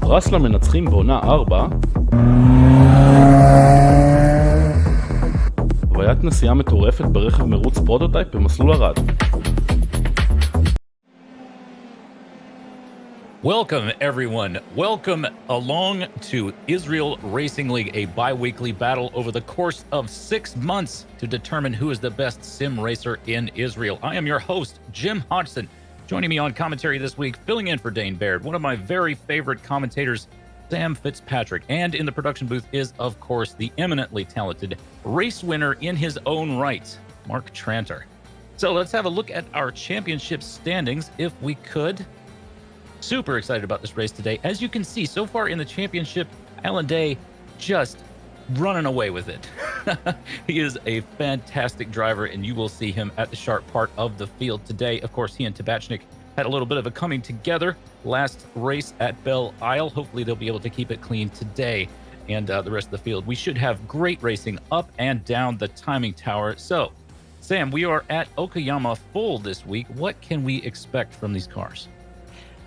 פרס למנצחים בעונה 4, חוויית נסיעה מטורפת ברכב מרוץ פרוטוטייפ במסלול ערד. Welcome, everyone. Welcome along to Israel Racing League, a bi-weekly battle over the course of 6 months to determine who is the best sim racer in Israel. I am your host, Jim Hodgson. Joining me on commentary this week, filling in for Dane Baird, one of my very favorite commentators, Sam Fitzpatrick. And in the production booth is, of course, the eminently talented race winner in his own right, Mark Tranter. So let's have a look at our championship standings, if we could. Super excited about this race today. As you can see, so far in the championship, Alan Day just running away with it. He is a fantastic driver, and you will see him at the sharp part of the field today. Of course, he and Tabachnik had a little bit of a coming together last race at Belle Isle. Hopefully, they'll be able to keep it clean today and the rest of the field. We should have great racing up and down the timing tower. So, Sam, we are at Okayama full this week. What can we expect from these cars?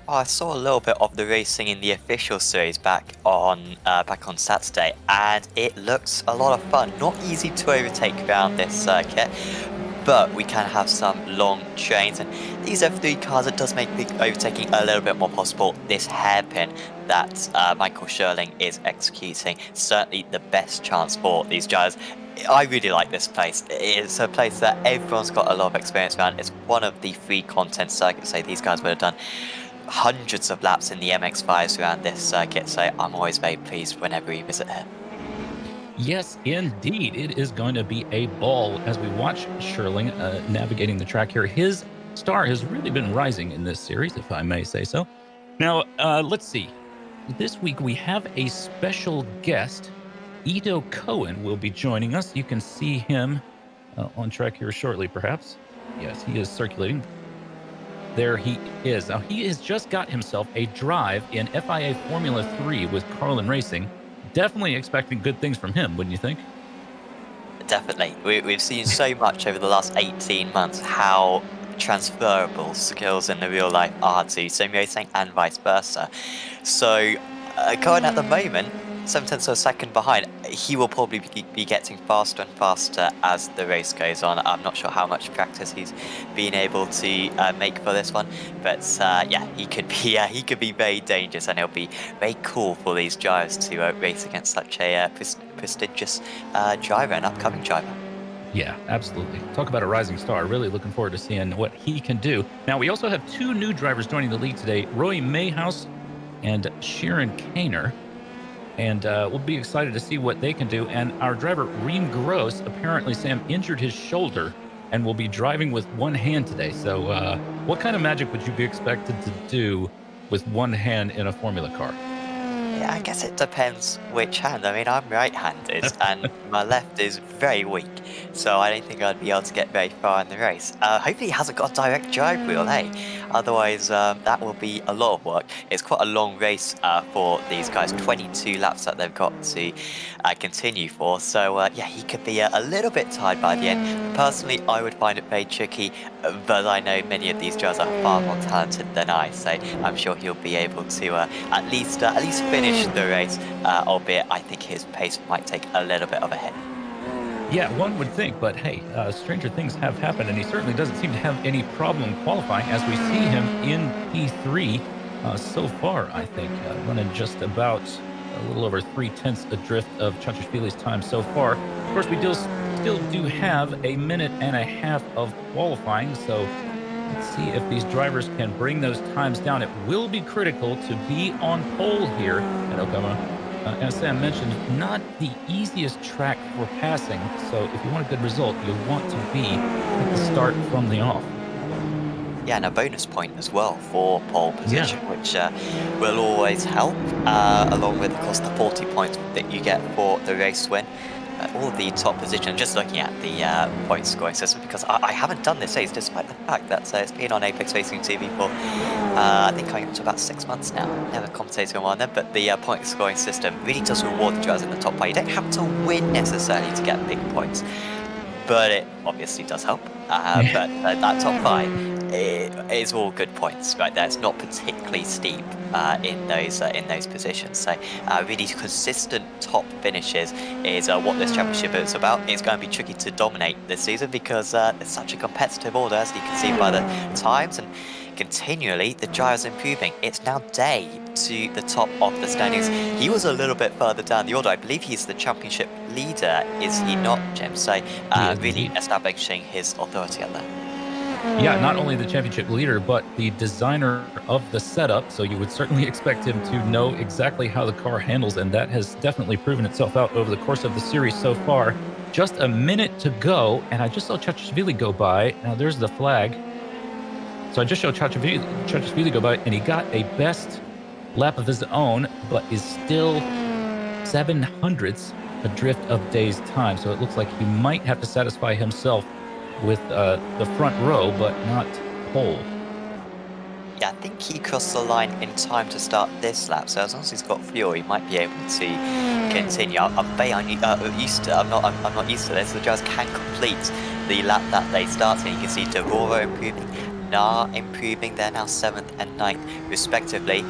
I saw a little bit of the racing in the official series back on Saturday, and it looks a lot of fun. Not easy to overtake around this circuit, but we can have some long chains, and these F3 cars, it does make the overtaking a little bit more possible. This hairpin that Michael Sherling is executing, certainly the best chance for these drivers. I really like this place. It's a place that everyone's got a lot of experience around. It's one of the free content circuits, so these guys would have done hundreds of laps in the MX-5s around this circuit, so I'm always very pleased whenever we visit here. Yes, indeed. It is going to be a ball as we watch Sherling navigating the track here. His star has really been rising in this series, if I may say so. Now, let's see. This week we have a special guest. Ido Cohen will be joining us. You can see him on track here shortly, perhaps. Yes, he is circulating. There he is. Now, he has just got himself a drive in FIA Formula 3 with Carlin Racing. Definitely expecting good things from him, wouldn't you think? Definitely. We've seen so much over the last 18 months how transferable skills in the real life are to sim racing and vice versa. So, Cohen at the moment, 7/10 of a second behind, he will probably be getting faster and faster as the race goes on. I'm not sure how much practice he's been able to make for this one, but yeah, he could be very dangerous, and it'll be very cool for these drivers to race against such a prestigious driver, an upcoming driver. Yeah, absolutely. Talk about a rising star. Really looking forward to seeing what he can do. Now, we also have two new drivers joining the league today, Roy Mayhouse and Sharon Kaner. And we'll be excited to see what they can do. And our driver, Reem Gross, apparently, Sam, injured his shoulder and will be driving with one hand today. So what kind of magic would you be expected to do with one hand in a Formula car? Yeah, I guess it depends which hand. I mean, I'm right-handed and my left is very weak, so I don't think I'd be able to get very far in the race. Hopefully he hasn't got a direct drive wheel, hey? Otherwise, that will be a lot of work. It's quite a long race for these guys, 22 laps that they've got to continue for. So, yeah, he could be a little bit tired by the end. Personally, I would find it very tricky, but I know many of these drivers are far more talented than I, so I'm sure he'll be able to at least finish the race, albeit I think his pace might take a little bit of a hit. Yeah, one would think, but hey, stranger things have happened, and he certainly doesn't seem to have any problem qualifying as we see him in P3 so far, I think, running just about a little over 3/10 adrift of Chachashvili's time so far. Of course, we still do have a minute and a half of qualifying, so let's see if these drivers can bring those times down. It will be critical to be on pole here at Okayama. As Sam mentioned, not the easiest track for passing, so if you want a good result, you'll want to be at the start from the off. Yeah, and a bonus point as well for pole position, which will always help, along with, of course, the 40 points that you get for the race win. All the top position, just looking at the point scoring system, because I haven't done this race despite the fact that it's been on Apex Racing TV for I think coming up to about 6 months now. Never commentated on one then, but the point scoring system really does reward the drivers in the top five. You don't have to win necessarily to get big points, but it obviously does help. But that top five, it's all good points right there. It's not particularly steep in those positions. So really consistent top finishes is what this championship is about. It's going to be tricky to dominate this season because it's such a competitive order, as you can see by the times, and continually the gyro's improving. It's now Day to the top of the standings. He was a little bit further down the order. I believe he's the championship leader, is he not, Jim? So really establishing his authority up there. Yeah, not only the championship leader, but the designer of the setup. So you would certainly expect him to know exactly how the car handles, and that has definitely proven itself out over the course of the series so far. Just a minute to go, and I just saw Chachashvili go by. Now there's the flag. So I just showed Chachashvili go by, and he got a best lap of his own, but is still 700ths adrift of Day's time. So it looks like he might have to satisfy himself with the front row, but not pole. Yeah, I think he crossed the line in time to start this lap, so as long as he's got fuel, he might be able to continue. I'm very used to. I'm not used to this. The drivers can complete the lap that they started. You can see Devora improving, Na improving. They're now 7th and 9th respectively,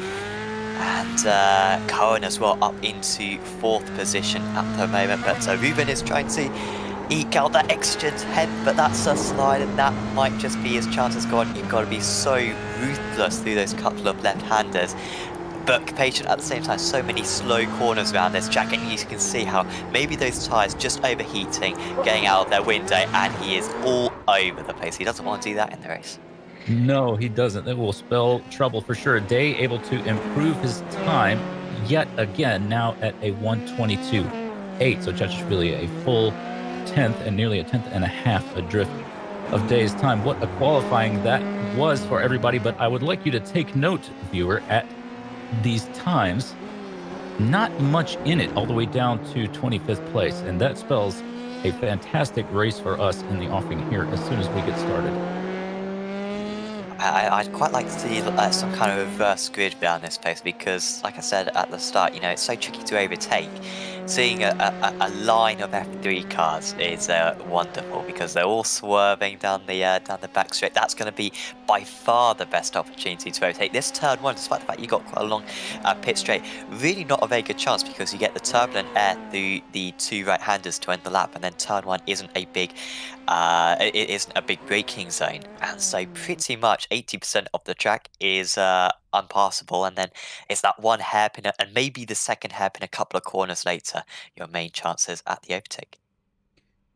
and Cohen as well up into 4th position at the moment. But Ruben is trying to eke out that extra 10, but that's a slide, and that might just be his chances gone. You've got to be so ruthless through those couple of left-handers, but patient at the same time. So many slow corners around this track, and you can see how maybe those tyres just overheating, getting out of their window, and he is all over the place. He doesn't want to do that in the race. No, he doesn't. That will spell trouble for sure. Day able to improve his time yet again, now at a 1:22.8. So Chachashvili a full 10th and nearly a 10th and a half adrift of Day's time. What a qualifying that was for everybody. But I would like you to take note, viewer, at these times. Not much in it, all the way down to 25th place, and that spells a fantastic race for us in the offing here as soon as we get started. I'd quite like to see some kind of reverse grid around this place, because, like I said at the start, it's so tricky to overtake. Seeing a line of F3 cars is wonderful, because they're all swerving down the back straight. That's going to be by far the best opportunity to overtake. This turn one, despite the fact you got quite a long pit straight, really not a very good chance, because you get the turbulent air through the two right-handers to end the lap, and then turn one isn't a big braking zone, and so pretty much 80% of the track is unpassable, and then it's that one hairpin and maybe the second hairpin a couple of corners later, your main chances at the overtake.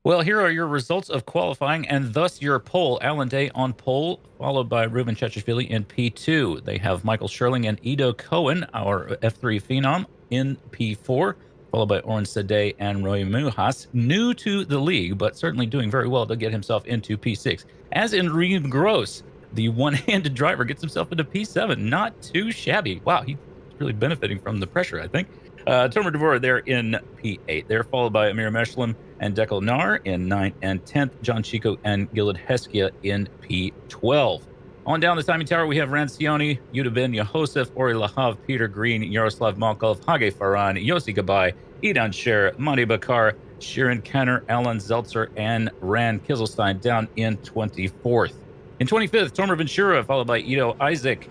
Well, here are your results of qualifying, and thus your pole. Alan Day on pole, followed by Ruben Chachashvili in P2. They have Michael Sherling and Ido Cohen, our F3 phenom, in P4, followed by Oren Sadeh and Roy Mujas, new to the league, but certainly doing very well to get himself into P6. As in Reem Gross, the one-handed driver gets himself into P7. Not too shabby. Wow, he's really benefiting from the pressure, I think. Tomer Devora there in P8. They're followed by Amir Meshlam and Dekel Nar in 9th and 10th. John Chico and Gilad Heskia in P12. On down the timing tower, we have Rancioni, Yuda Ben Yehosef, Ori Lahav, Peter Green, Yaroslav Malkov, Hage Farhan, Yossi Gabay, Idan Sher, Madi Bakar, Shirin Kenner, Alan Zeltzer, and Ran Kizelstein down in 24th. In 25th, Tomer Ventura, followed by Ido Isaac,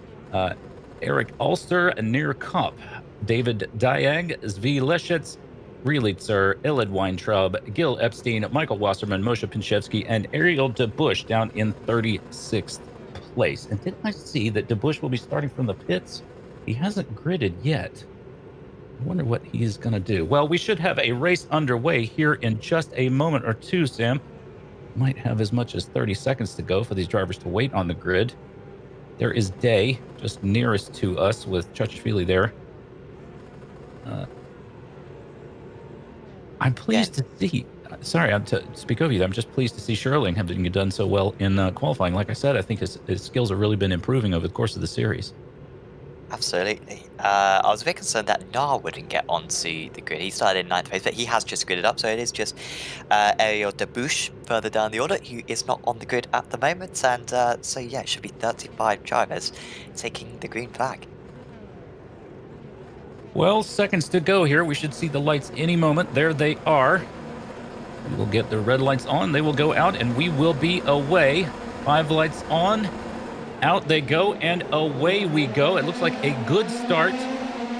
Eric Ulster, Nir Kopp, David Diag, Zvi Leschitz, Relitzer, Elid Weintraub, Gil Epstein, Michael Wasserman, Moshe Pinchevsky, and Ariel DeBush down in 36th place. And didn't I see that DeBush will be starting from the pits? He hasn't gridded yet. I wonder what he's going to do. Well, we should have a race underway here in just a moment or two, Sam. Might have as much as 30 seconds to go for these drivers to wait on the grid. There is Day, just nearest to us, with Chachashvili there. I'm pleased to see. Sorry, to speak over you. I'm just pleased to see Sherling having done so well in qualifying. Like I said, I think his skills have really been improving over the course of the series. Absolutely. I was a bit concerned that Nar wouldn't get onto the grid. He started in 9th place, but he has just gridded up, so it is just Ariel Debush further down the order, who is not on the grid at the moment. And so, yeah, it should be 35 drivers taking the green flag. Well, seconds to go here. We should see the lights any moment. There they are. We will get the red lights on. They will go out, and we will be away. 5 lights on, out they go, and away we go. It looks like a good start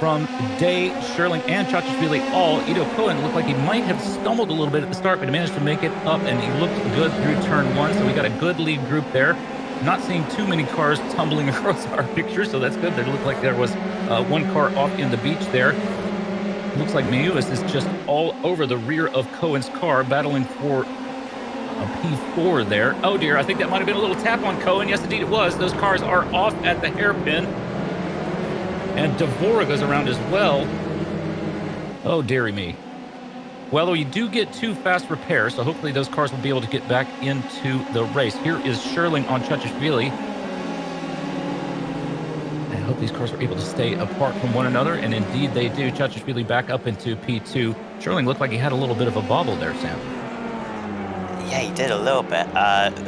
from Day, Sherling, and Chachashvili all. Ido Cohen looked like he might have stumbled a little bit at the start, but he managed to make it up, and he looked good through turn 1, so we got a good lead group there. Not seeing too many cars tumbling across our picture, so that's good. There looked like there was one car off in the beach there. Looks like Mayuis is just all over the rear of Cohen's car, battling for a P4 there. Oh dear, I think that might have been a little tap on Cohen. Yes, indeed it was. Those cars are off at the hairpin. And Devora goes around as well. Oh, dearie me. Well, we do get 2 fast repairs, so hopefully those cars will be able to get back into the race. Here is Sherling on Chachashvili. I hope these cars are able to stay apart from one another, and indeed they do. Chachashvili back up into P2. Sherling looked like he had a little bit of a bobble there, Sam. Yeah, he did a little bit.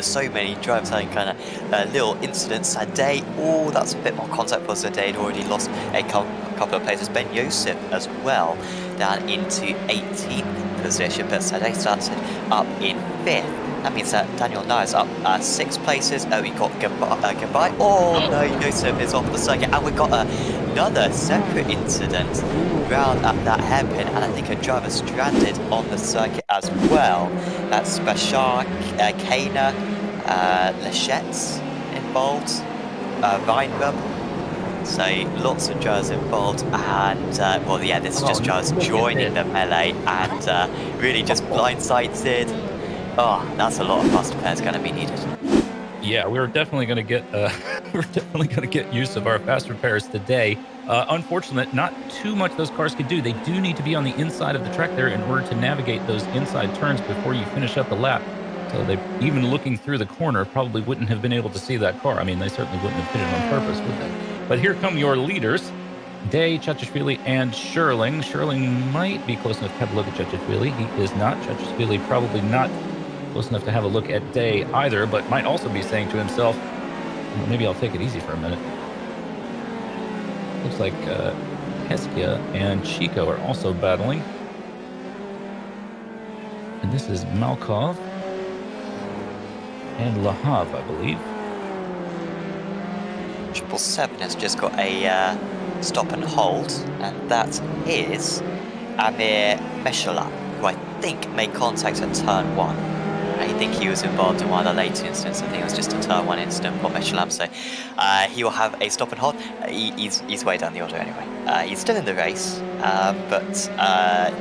So many drivers having kind of little incidents. Day, oh, that's a bit more contact for Day. Had already lost a couple of places. Ben Yosef as well, down into 18th position, but Sadeh starts up in 5th. That means that Daniel Nye is up 6 places. We got goodbye. Oh no, Yosef is off the circuit, and we got another separate incident round at that hairpin, and I think a driver stranded on the circuit as well. That's Bashar, Kana, Lachette's involved, Weinberg. So lots of drivers involved, and well, yeah, this is just drivers joining the melee and really just blindsided. Oh, that's a lot of fast repairs going to be needed. Yeah, we're definitely going to get use of our fast repairs today. Unfortunate, not too much those cars could do. They do need to be on the inside of the track there in order to navigate those inside turns before you finish up the lap. So they, even looking through the corner, probably wouldn't have been able to see that car. I mean, they certainly wouldn't have hit it on purpose, would they? But here come your leaders, Day, Chachashvili, and Sherling. Sherling might be close enough to have a look at Chachashvili. He is not. Chachashvili probably not close enough to have a look at Day either, but might also be saying to himself, well, maybe I'll take it easy for a minute. Looks like Heskia and Chico are also battling. And this is Malkov and Lahav, I believe. 777 has just got a stop and hold, and that is Amir Meshala, who I think made contact at turn 1. I think he was involved in one of the later incidents. I think it was just a turn 1 incident for Meshalam, so he will have a stop and hold. He's way down the order anyway. He's still in the race, but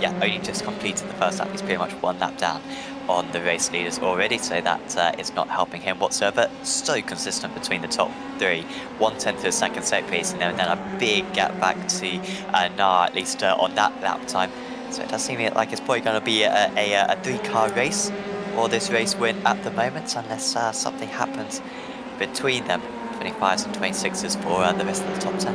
yeah, only just completed the first lap. He's pretty much 1 lap down on the race leaders already, so that is not helping him whatsoever. So consistent between the top 3, 1/10 of a second set piece, and then a big gap back to Na, at least on that lap time. So it does seem like it's probably going to be a 3-car race for this race win at the moment, unless something happens between them. 25s and 26s for the rest of the top 10.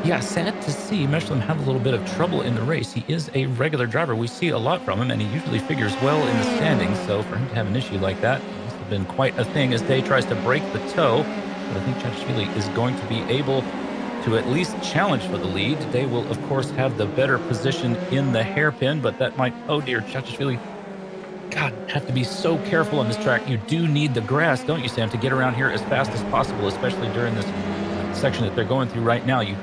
Yeah, sad to see Meshalam have a little bit of trouble in the race. He is a regular driver. We see a lot from him, and he usually figures well in the standings. So for him to have an issue like that must have been quite a thing as Day tries to break the toe. But I think Chachashvili is going to be able to at least challenge for the lead. Day will, of course, have the better position in the hairpin, but that might, oh dear, Chachashvili, God, have to be so careful on this track. You do need the grass, don't you, Sam, to get around here as fast as possible, especially during this section that they're going through right now. You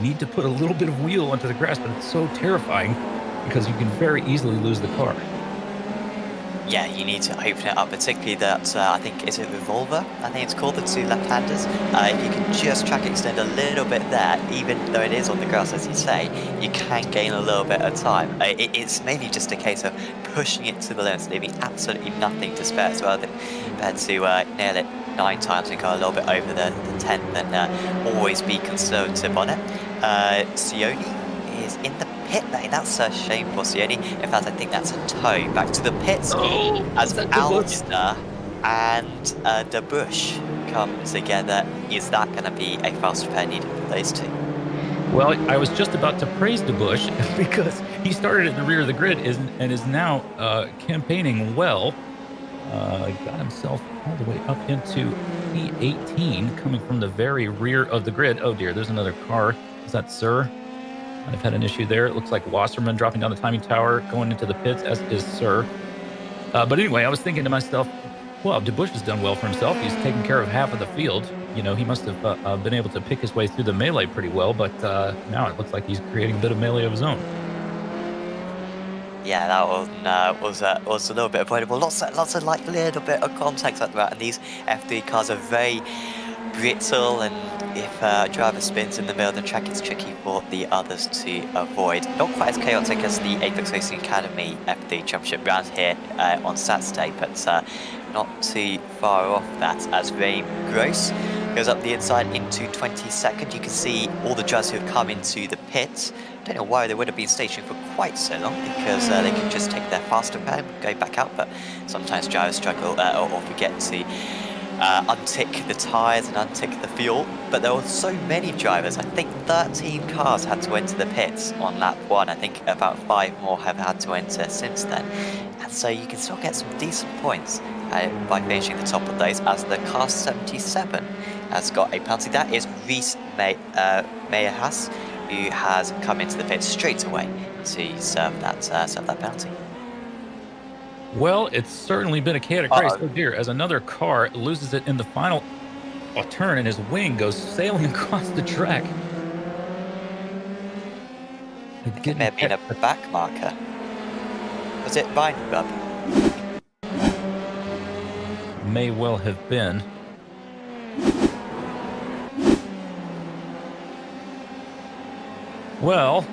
need to put a little bit of wheel onto the grass, but it's so terrifying because you can very easily lose the car. Yeah, you need to open it up, particularly that, I think, is it Revolver? I think it's called, the 2 left-handers. If you can just track extend a little bit there, even though it is on the grass, as you say, you can gain a little bit of time. It's mainly just a case of pushing it to the limits, leaving absolutely nothing to spare, as well, compared to nail it 9 times and go a little bit over the 10th, and always be conservative on it. Sione is in the pit lane. That's a shame for Sione. In fact, I think that's a tow back to the pits as Alster and Debush come together. Is that going to be a fast repair needed for those 2? Well, I was just about to praise Debush because he started at the rear of the grid and is now campaigning well. Got himself all the way up into P18, coming from the very rear of the grid. Oh dear, there's another car. Is that Sir? I've had an issue there. It looks like Wasserman dropping down the timing tower, going into the pits, as is Sir. But anyway, I was thinking to myself, Well, DeBush has done well for himself. He's taken care of half of the field. You know, he must have been able to pick his way through the melee pretty well, but now it looks like he's creating a bit of melee of his own. Yeah, that one was a little bit avoidable. Lots of like little bit of contact like that, and these F3 cars are very brittle, and if a driver spins in the middle of the track, it's tricky for the others to avoid. Not quite as chaotic as the Apex Racing Academy F3 Championship round here on Saturday, but not too far off that as Rain Gross goes up the inside into 22nd. You can see all the drivers who have come into the pits. Don't know why they would have been stationed for quite so long, because they could just take their faster pair and go back out, but sometimes drivers struggle or forget to untick the tyres and untick the fuel. But there were so many drivers. I think 13 cars had to enter the pits on lap 1. I think about 5 more have had to enter since then. And so you can still get some decent points by finishing the top of those, as the car 77 has got a penalty. That is Reese Meyerhas, who has come into the pit straight away to serve that penalty. Well, it's certainly been a chaotic race. Oh dear, as another car loses it in the final turn and his wing goes sailing across the track. It may have been a back marker. Was it Weinrub? May well have been. Well,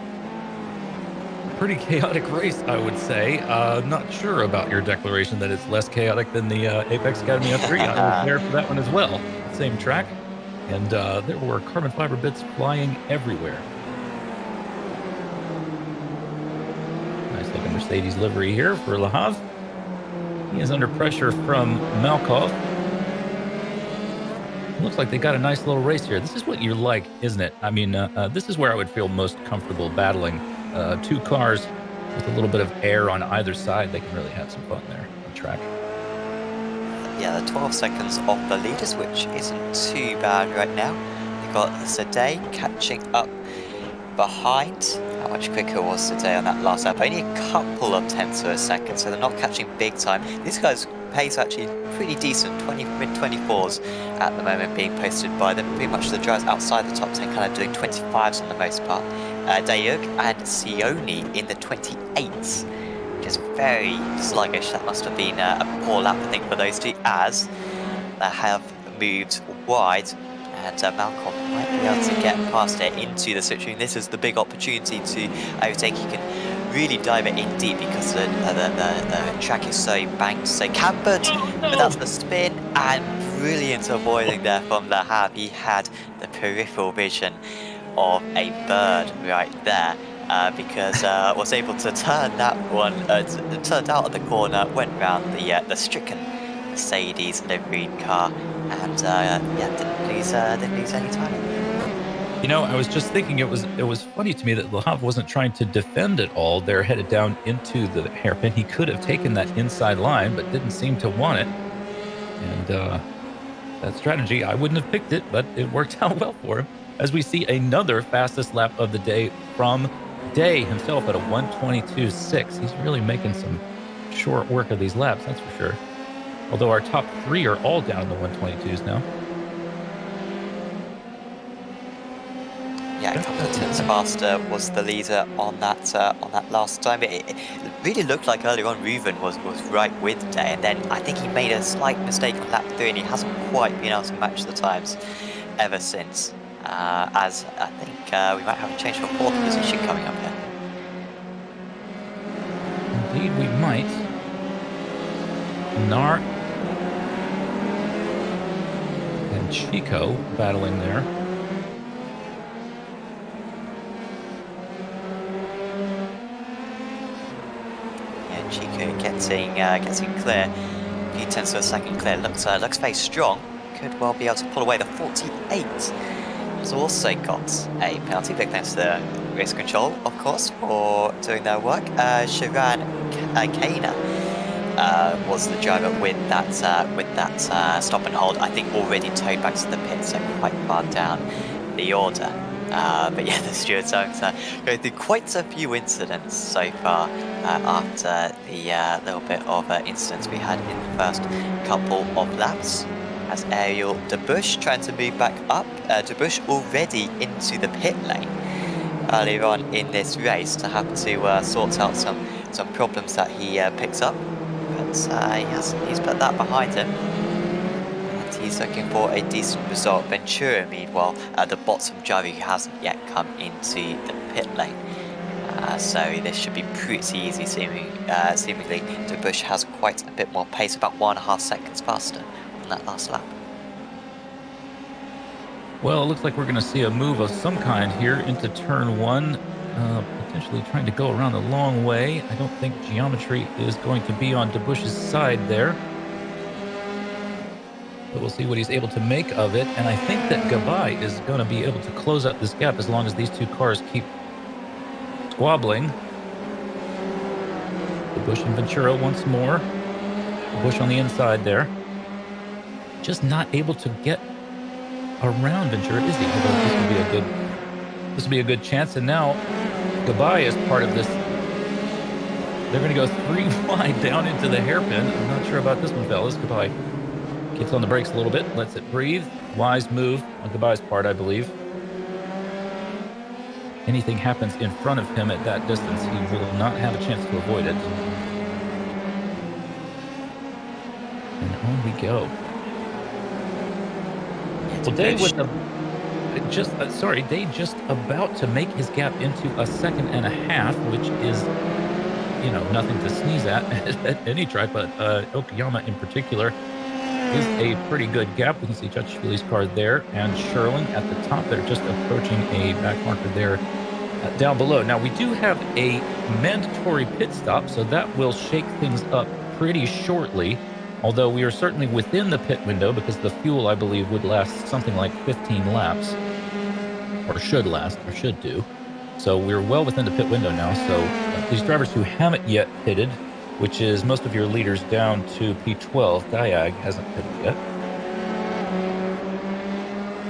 pretty chaotic race, I would say. Not sure about your declaration that it's less chaotic than the Apex Academy F3. I was there for that one as well. Same track. And there were carbon fiber bits flying everywhere. Nice looking Mercedes livery here for Lahav. He is under pressure from Malkov. Looks like they got a nice little race here. This is what you like, isn't it? I mean, this is where I would feel most comfortable battling. 2 cars with a little bit of air on either side. They can really have some fun there on track. Yeah, the 12 seconds off the leaders, which isn't too bad right now. They've got Sadeh catching up behind. How much quicker was Sadeh on that last lap? Only a couple of tenths of a second, so they're not catching big time. These guys' pace actually pretty decent, mid-24s at the moment being posted by them. Pretty much the drivers outside the top 10 kind of doing 25s on the most part. Dayuk and Sione in the 28s, which is very sluggish. That must have been a poor lap, I think, for those two, as they have moved wide, and Malcolm might be able to get past it into the switch ring. This is the big opportunity to overtake. You can really dive it in deep because the track is so banked, so cambered. But that's the spin, and brilliant avoiding there from Lahab. He had the peripheral vision of a bird right there, because was able to turn that one, turned out of the corner, went round the stricken Mercedes liveried car, and yeah, didn't lose any time. You know, I was just thinking it was funny to me that Lahav wasn't trying to defend at all. They're headed down into the hairpin. He could have taken that inside line, but didn't seem to want it. And that strategy, I wouldn't have picked it, but it worked out well for him. As we see another fastest lap of the day from Day himself at a 1:22.6. He's really making some short work of these laps, that's for sure. Although our top 3 are all down in the 1:22s now. Yeah, a couple of turns faster was the leader on that last time. It really looked like earlier on Reuven was right with Day, and then I think he made a slight mistake on lap 3, and he hasn't quite been able to match the times ever since. As I think we might have a change for 4th position coming up here. Indeed, we might. Nar and Chico battling there. Yeah, Chico getting clear. A few tenths of a second clear. Looks very strong. Could well be able to pull away the 48. Has also got a penalty, big thanks to the race control, of course, for doing their work. Shiran Kana was the driver with that stop and hold. I think already towed back to the pit, so quite far down the order. But yeah, the steward zones go through quite a few incidents so far after the little bit of incidents we had in the first couple of laps. As Ariel Debush trying to move back up. Debush already into the pit lane earlier on in this race to have to sort out some problems that he picks up. But he's put that behind him. And he's looking for a decent result. Ventura, meanwhile, the bottom driver who hasn't yet come into the pit lane. So this should be pretty easy, seemingly. Debush has quite a bit more pace, about 1.5 seconds faster on that last lap. Well, it looks like we're going to see a move of some kind here into turn 1, potentially trying to go around a long way. I don't think geometry is going to be on Debush's side there. But we'll see what he's able to make of it. And I think that Gabai is going to be able to close up this gap as long as these two cars keep squabbling. Debush and Ventura once more. Debush on the inside there. Just not able to get around Ventura, is he? This would be a good chance. And now Gabai is part of this. They're going to go 3 wide down into the hairpin. I'm not sure about this one, fellas. Gabai gets on the brakes a little bit, lets it breathe. Wise move on Gabai's part, I believe. Anything happens in front of him at that distance, he will not have a chance to avoid it. And on we go. Well, Dave with Dave just about to make his gap into 1.5 seconds, which is, nothing to sneeze at at any track, but Okayama in particular is a pretty good gap. We can see Chachishvili's car there, and Sherling at the top. They're just approaching a back marker there down below. Now, we do have a mandatory pit stop, so that will shake things up pretty shortly. Although we are certainly within the pit window because the fuel, I believe, would last something like 15 laps. Or should do. So we're well within the pit window now. So these drivers who haven't yet pitted, which is most of your leaders down to P12, Diag hasn't pitted yet.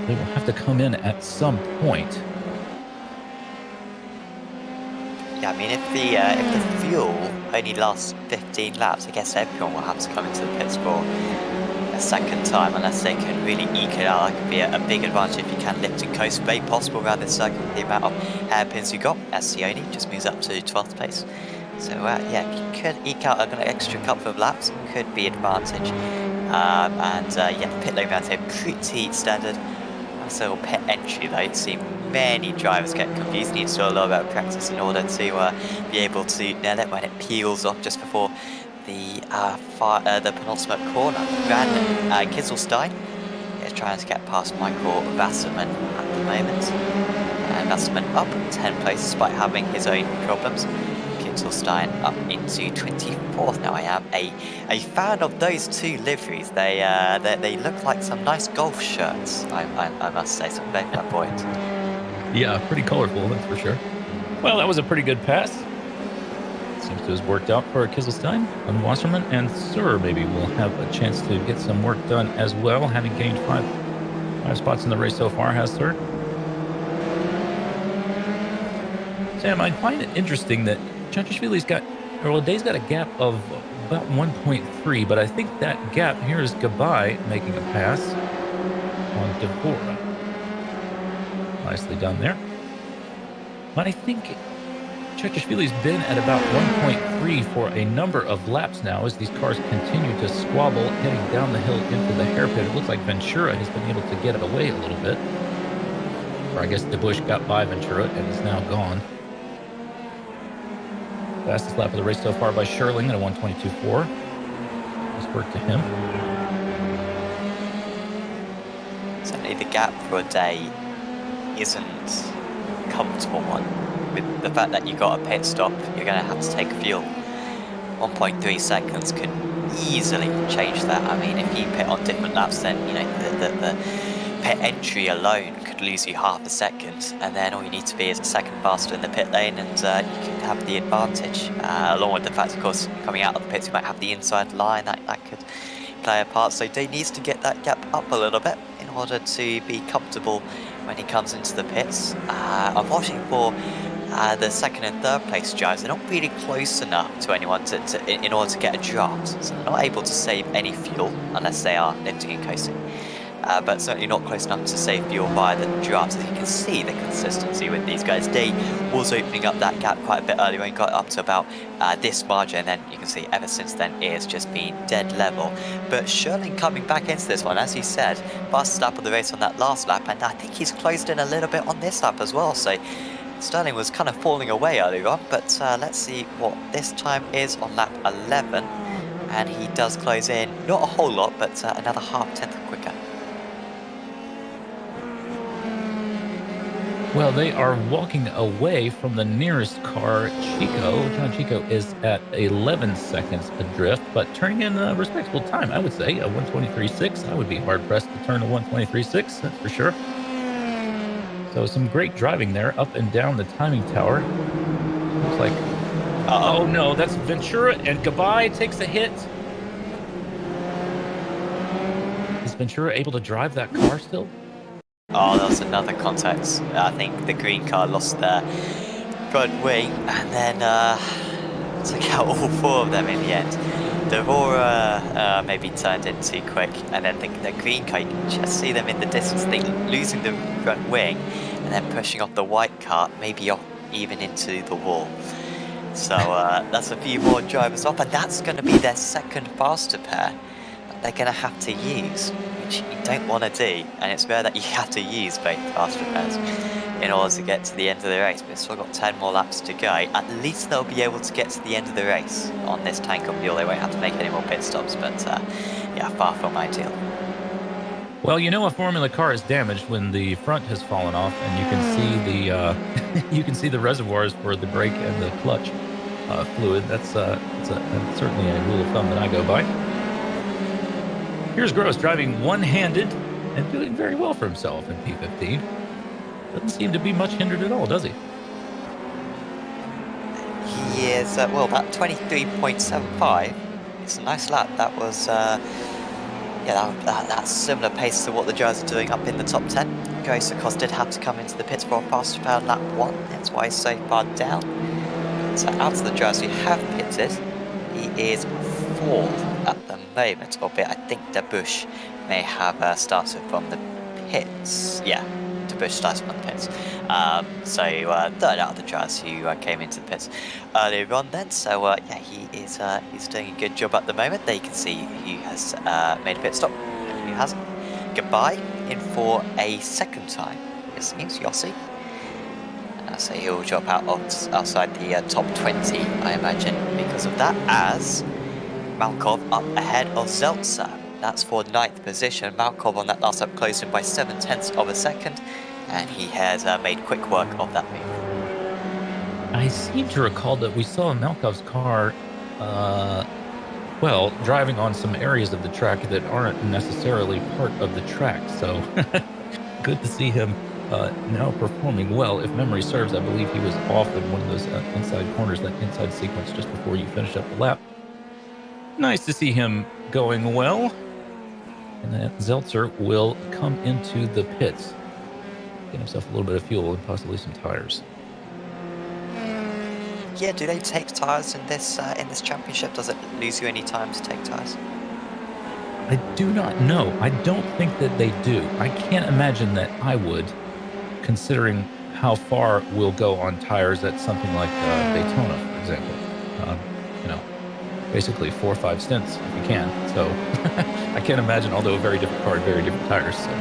They will have to come in at some point. Yeah, I mean, if the fuel only lasts 15 laps, I guess everyone will have to come into the pits for a second time, unless they can really eke it out. That could be a big advantage if you can lift and coast. Very possible around this circuit with the amount of hairpins you got, as Sione just moves up to 12th place. So yeah, if you could eke out an extra couple of laps, it could be advantage. Yeah, the pit lane round here pretty standard. Nice little pit entry though. It seems many drivers get confused. Need to do a lot of practice in order to be able to nail it when it peels off just before the penultimate corner. Brandon Kieselstein is trying to get past Michael Wasserman at the moment. And Wasserman up 10 places despite having his own problems. Kieselstein up into 24th now. I am a fan of those two liveries. They look like some nice golf shirts, I must say, some very flamboyant. Yeah, pretty colorful, that's for sure. Well, that was a pretty good pass. Seems to have worked out for Kieselstein and Wasserman, and Sir maybe will have a chance to get some work done as well, having gained five spots in the race so far, has Sir. Sam, I find it interesting that Chachishvili's Dave's got a gap of about 1.3, but I think that gap here is Gabai making a pass on Devora. Nicely done there. But I think Chachishvili's been at about 1.3 for a number of laps now as these cars continue to squabble heading down the hill into the hairpin. It looks like Ventura has been able to get it away a little bit. Or I guess Debush got by Ventura and is now gone. Fastest lap of the race so far by Sherling at a 1:22.4. Nice work to him. Certainly the gap for a day isn't a comfortable one. With the fact that you got a pit stop, you're going to have to take fuel. 1.3 seconds could easily change that. I mean, if you pit on different laps, then the pit entry alone could lose you half a second, and then all you need to be is a second faster in the pit lane, and you can have the advantage. Along with the fact, of course, coming out of the pits, you might have the inside line that could play a part. So Day needs to get that gap up a little bit in order to be comfortable when he comes into the pits. Unfortunately for the second and third place drivers, they're not really close enough to anyone in order to get a draft. So they're not able to save any fuel unless they are lifting and coasting. But certainly not close enough to save fuel via the drafts. As you can see the consistency with these guys. Day was opening up that gap quite a bit earlier and got up to about this margin, and then you can see ever since then it's just been dead level. But Sherling coming back into this one, as he said, fastest lap of the race on that last lap, and I think he's closed in a little bit on this lap as well. So Sterling was kind of falling away earlier on, but let's see what this time is on lap 11. And he does close in, not a whole lot, but another half-tenth quicker. Well, they are walking away from the nearest car, Chico. John Chico is at 11 seconds adrift, but turning in a respectable time, I would say, a 1:23.6. I would be hard-pressed to turn a 1:23.6, that's for sure. So some great driving there, up and down the timing tower. Looks like... Oh no, that's Ventura, and Gabay takes a hit. Is Ventura able to drive that car still? Oh, that was another contact. I think the green car lost their front wing and then took out all four of them in the end. Devora maybe turned in too quick, and then the green car, you can just see them in the distance, they losing the front wing and then pushing off the white car, maybe off even into the wall. So that's a few more drivers off, and that's going to be their second faster pair that they're going to have to use, which you don't want to do, and it's rare that you have to use both faster pairs in order to get to the end of the race. But we've still got 10 more laps to go. At least they'll be able to get to the end of the race on this tank of fuel. They won't have to make any more pit stops, but yeah, far from ideal. Well, you know a Formula car is damaged when the front has fallen off, and you can see the you can see the reservoirs for the brake and the clutch fluid. That's certainly a rule of thumb that I go by. Here's Gross driving one-handed and doing very well for himself in P15. Doesn't seem to be much hindered at all, does he? He is, well, that 23.75. It's a nice lap. That was, yeah, that's similar pace to what the drivers are doing up in the top 10. Gross, of course, did have to come into the pits for a faster power lap 1. That's why he's so far down. So out of the drivers who have pitted, he is 4th at the moment, albeit I think Debush may have started from the pits. Yeah, Debush started from the pits. So third out of the drivers who came into the pits earlier on then. So yeah, he's doing a good job at the moment. There you can see who has made a pit stop and who hasn't. Goodbye in for a second time, it seems, Yossi. So he'll drop out outside the top 20, I imagine, because of that, as Malkov up ahead of Zeltser. That's for 9th position. Malkov on that last lap closed in by 7/10 of a second, and he has made quick work of that move. I seem to recall that we saw Malkov's car, well, driving on some areas of the track that aren't necessarily part of the track, so good to see him now performing well. If memory serves, I believe he was off in one of those inside corners, that inside sequence just before you finish up the lap. Nice to see him going well. And then Zeltser will come into the pits, get himself a little bit of fuel and possibly some tires. Yeah, do they take tires in this championship? Does it lose you any time to take tires? I do not know. I don't think that they do. I can't imagine that I would, considering how far we'll go on tires at something like Daytona, for example. You know, basically 4 or 5 stints if you can. So I can't imagine, although a very different car, very different tires. So.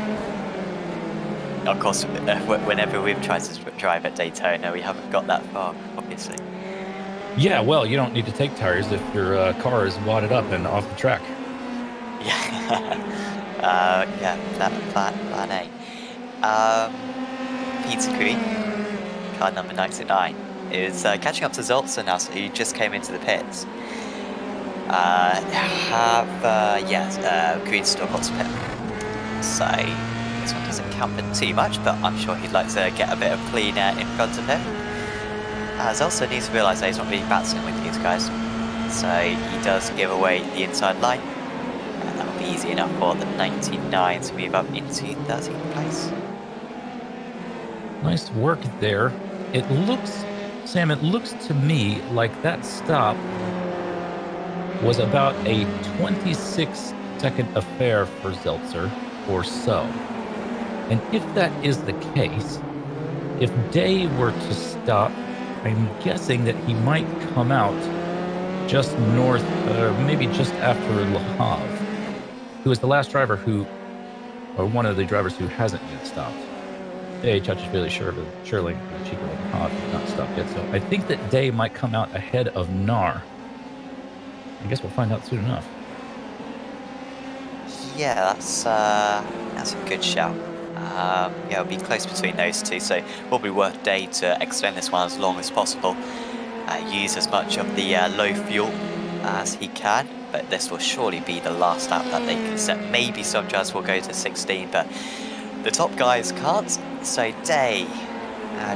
Of course, whenever we've tried to drive at Daytona, we haven't got that far, obviously. Yeah, well, you don't need to take tires if your car is wadded up and off the track. Yeah, yeah, plan A. Peter Green, car number 99, is catching up to Zeltser now, so he just came into the pits. Green still got to pit, so this one doesn't count for too much, but I'm sure he'd like to get a bit of clean air in front of him. Zeltser needs to realise that he's not really battling with these guys, so he does give away the inside line, and that'll be easy enough for the 99 to move up into 13th place. Nice work there. It looks, Sam, it looks to me like that stop was about a 26-second affair for Zeltzer or so. And if that is the case, if Day were to stop, I'm guessing that he might come out just north, maybe just after Le Havre, who is the last driver who, or one of the drivers who hasn't yet stopped. Day, Chachishvili, Sherling, Chico, and Havre have not stopped yet. So I think that Day might come out ahead of Nar. I guess we'll find out soon enough. Yeah, that's a good shout. Yeah, it'll be close between those two, so probably worth Day to extend this one as long as possible. Use as much of the low fuel as he can, but this will surely be the last lap that they can set. Maybe some drivers will go to 16, but the top guys can't. So Day,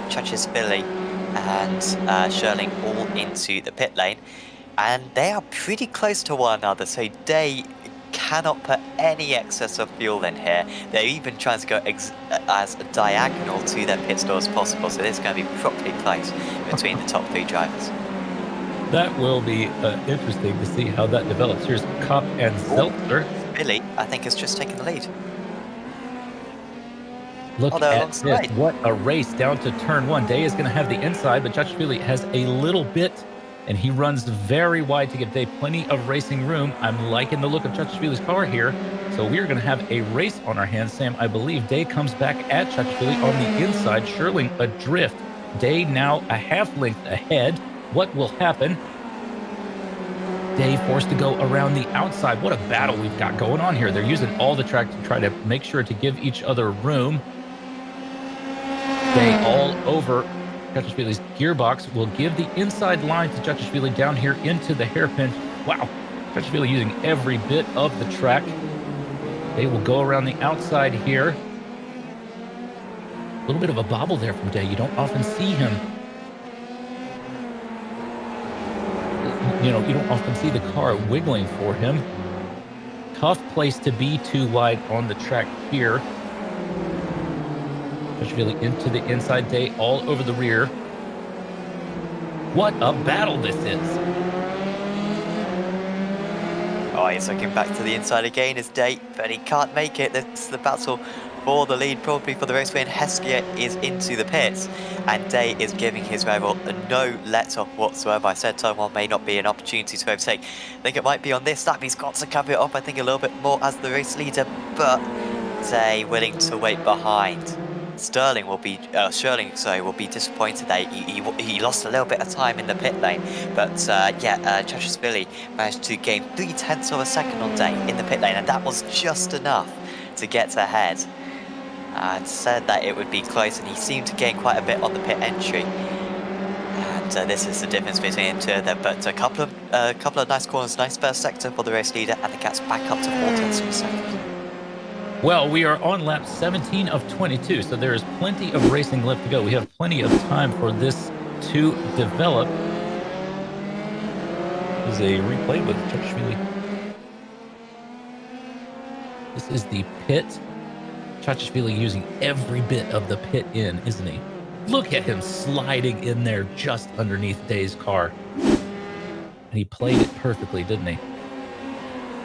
Chachishvili, and Sherling all into the pit lane, and they are pretty close to one another. So Day cannot put any excess of fuel in here. They're even trying to go as diagonal to their pit stop as possible, so this is going to be properly close between the top three drivers. That will be interesting to see how that develops. Here's Kopp and Zeltzer. Billy, I think, has just taken the lead. Look at this. What a race down to turn one. Day is going to have the inside, but Chachishvili has a little bit, and he runs very wide to give Day plenty of racing room. I'm liking the look of Chachishvili's car here. So we're going to have a race on our hands, Sam. I believe Day comes back at Chachishvili on the inside, Sherling adrift. Day now a half length ahead. What will happen? Day forced to go around the outside. What a battle we've got going on here. They're using all the track to try to make sure to give each other room. Day all over Chachishvili's gearbox will give the inside line to Chachishvili down here into the hairpin. Wow, Chachishvili using every bit of the track. They will go around the outside here. A little bit of a bobble there from Day. You don't often see him. You know, you don't often see the car wiggling for him. Tough place to be too wide on the track here. Chachishvili into the inside, Day all over the rear. What a battle this is. Oh, he's looking back to the inside again as Day, but he can't make it. This is the battle for the lead, probably for the race win. Heskia is into the pits, and Day is giving his rival no let-off whatsoever. I said turn one may not be an opportunity to overtake. I think it might be on this lap. He's got to cover it off, I think, a little bit more as the race leader, but Day willing to wait behind. Sherling will be disappointed that he lost a little bit of time in the pit lane, but Chachishvili managed to gain 0.3 of a second on Day in the pit lane, and that was just enough to get ahead. And said that it would be close, and he seemed to gain quite a bit on the pit entry. And this is the difference between the two of them. But a couple of nice corners, nice first sector for the race leader, and the gap's back up to 0.4 of a second. Well, we are on lap 17 of 22, so there is plenty of racing left to go. We have plenty of time for this to develop. This is a replay with Chachishvili. This is the pit. Chachishvili using every bit of the pit in, isn't he? Look at him sliding in there just underneath Day's car. And he played it perfectly, didn't he?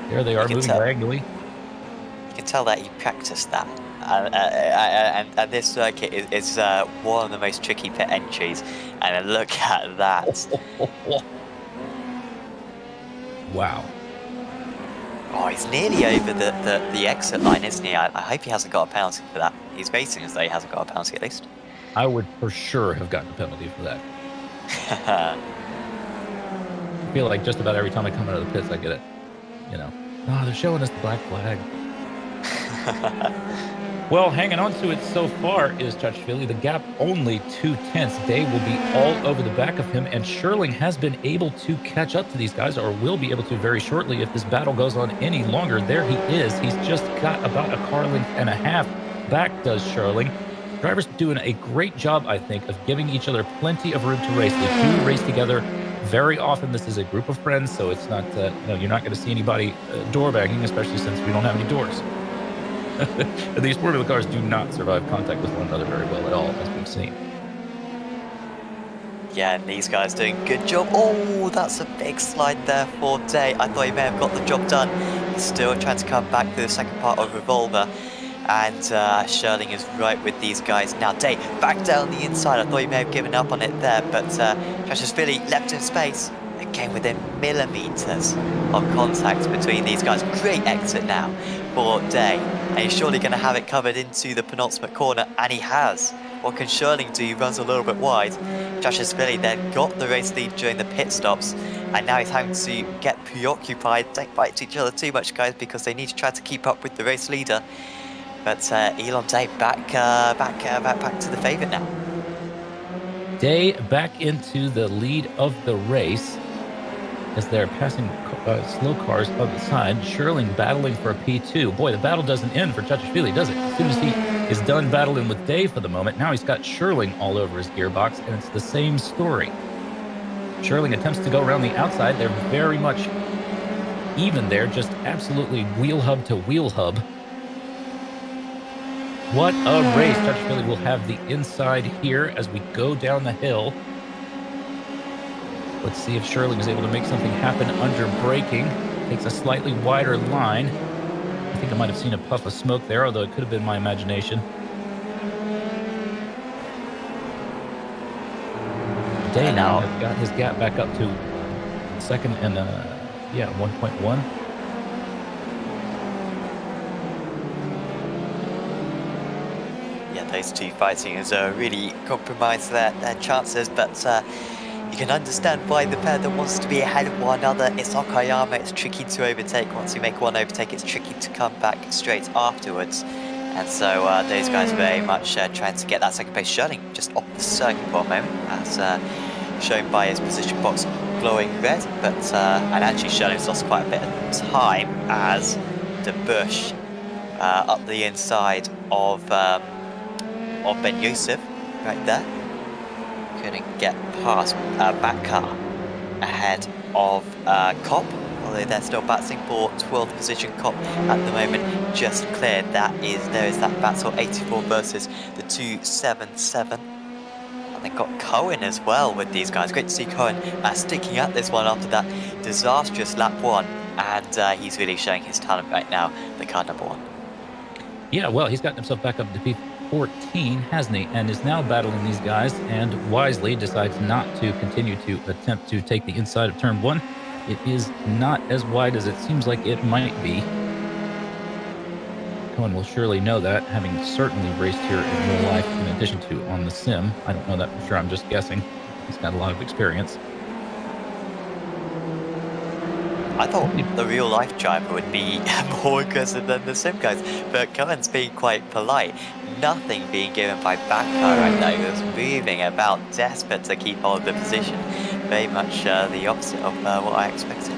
There they are, moving diagonally. You can tell that he practiced that. And this circuit is one of the most tricky pit entries. And look at that. Wow. Oh, he's nearly over the exit line, isn't he? I hope he hasn't got a penalty for that. He's racing as though he hasn't got a penalty at least. I would for sure have gotten a penalty for that. I feel like just about every time I come out of the pits, I get it. You know, oh, they're showing us the black flag. Well, hanging on to it so far is Chachishvili. The gap only 0.2. Day will be all over the back of him, and Sherling has been able to catch up to these guys, or will be able to very shortly if this battle goes on any longer. There he is. He's just got about a car length and a half back, does Sherling. Drivers doing a great job, I think, of giving each other plenty of room to race. They do race together very often. This is a group of friends, so it's not, you're not going to see anybody door bagging, especially since we don't have any doors. These Formula cars do not survive contact with one another very well at all, as we've seen. Yeah, and these guys doing a good job. Oh, that's a big slide there for Day. I thought he may have got the job done. He's still trying to come back for the second part of Revolver. And Sherling is right with these guys. Now Day back down the inside. I thought he may have given up on it there, but Philly left in space. Again within millimeters of contact between these guys. Great exit now for Day. And he's surely going to have it covered into the penultimate corner, and he has. What can Sherling do? He runs a little bit wide. Philly then got the race lead during the pit stops, and now he's having to get preoccupied. Don't bite each other too much, guys, because they need to try to keep up with the race leader. But Elon Day back to the favourite now. Day back into the lead of the race as they're passing slow cars on the side. Sherling battling for a P2. Boy, the battle doesn't end for Chachashvili, does it? As soon as he is done battling with Day for the moment, now he's got Sherling all over his gearbox, and it's the same story. Sherling attempts to go around the outside. They're very much even there, just absolutely wheel hub to wheel hub. What a race. Chachashvili will have the inside here as we go down the hill. Let's see if Sherling is able to make something happen under braking. Takes a slightly wider line. I think I might have seen a puff of smoke there, although it could have been my imagination. Day now has got his gap back up to second and 1.1. Those two fighting has really compromised their chances, but you can understand why the pair that wants to be ahead of one another. It's Okayama, it's tricky to overtake. Once you make one overtake, it's tricky to come back straight afterwards. And so those guys very much trying to get that second place. Sherling just off the circuit for a moment, as shown by his position box glowing red. But and actually Sherling's lost quite a bit of time as the Bush up the inside of Ben Yusuf right there. Couldn't get past back car ahead of Cop, although they're still battling for 12th position. Cop at the moment just cleared. There is that battle, 84 versus the 277. And they got Cohen as well with these guys. Great to see Cohen sticking at this one after that disastrous lap one, and he's really showing his talent right now, the car number one. Yeah, well, he's gotten himself back up to P14, hasn't he? And is now battling these guys, and wisely decides not to continue to attempt to take the inside of turn one. It is not as wide as it seems like it might be. Cohen will surely know that, having certainly raced here in real life in addition to on the sim. I don't know that for sure, I'm just guessing. He's got a lot of experience. I thought the real life driver would be more aggressive than the sim guys, but Cohen's being quite polite. Nothing being given by Backcar right now. He was moving about, desperate to keep hold of the position. Very much the opposite of what I expected.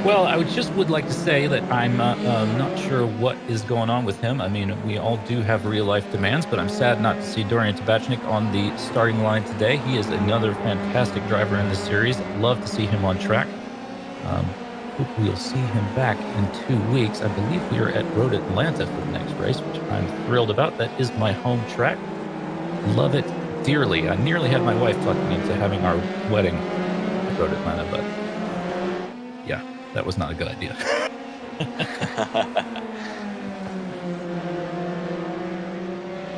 Well, I would like to say that I'm not sure what is going on with him. I mean, we all do have real-life demands, but I'm sad not to see Dorian Tabachnik on the starting line today. He is another fantastic driver in this series. Love to see him on track. Hope we'll see him back in 2 weeks. I believe we are at Road Atlanta for the next race, which I'm thrilled about. That is my home track. Love it dearly. I nearly had my wife talking me into having our wedding at Road Atlanta, but yeah. That was not a good idea.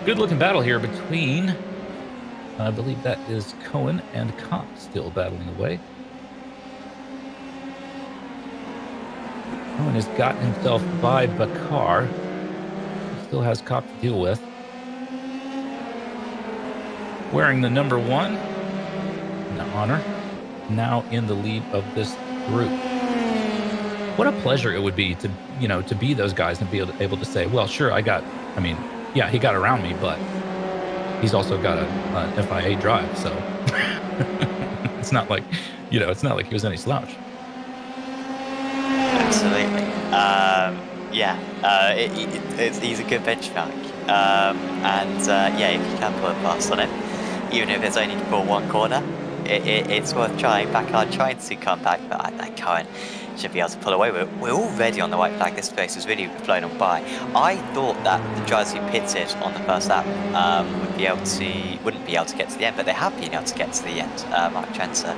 Good looking battle here between, I believe that is Cohen and Kopp still battling away. Cohen has gotten himself by Bakar. Still has Kopp to deal with. Wearing the number 1, the honor, now in the lead of this group. What a pleasure it would be to, to be those guys and be able to say, well, sure, he got around me, but he's also got a FIA drive, so it's not like, it's not like he was any slouch. Absolutely. He's a good benchmark. If you can put a pass on him, even if it's only for one corner, it's worth trying. Backard trying to come back, but I Cohen should be able to pull away. We're already on the white flag. This race has really flown on by. I thought that the drivers who pitted on the first lap wouldn't be able to get to the end, but they have been able to get to the end. Mark Trenter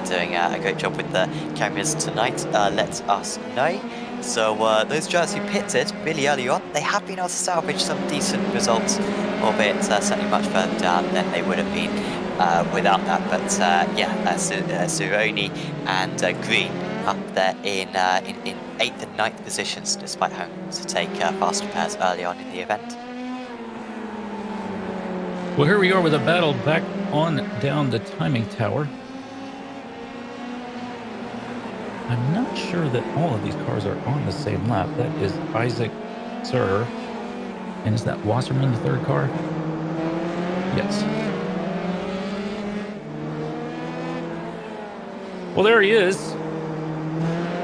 doing a great job with the cameras tonight. Let us know. So those drivers who pitted really early on, they have been able to salvage some decent results, albeit certainly much further down than they would have been without that. But Zeroni and Green up there in 8th and 9th positions, despite having to take faster pairs early on in the event. Well, here we are with a battle back on down the timing tower. I'm not sure that all of these cars are on the same lap. That is Isaac Sir. And is that Wasserman, the third car? Yes. Well, there he is.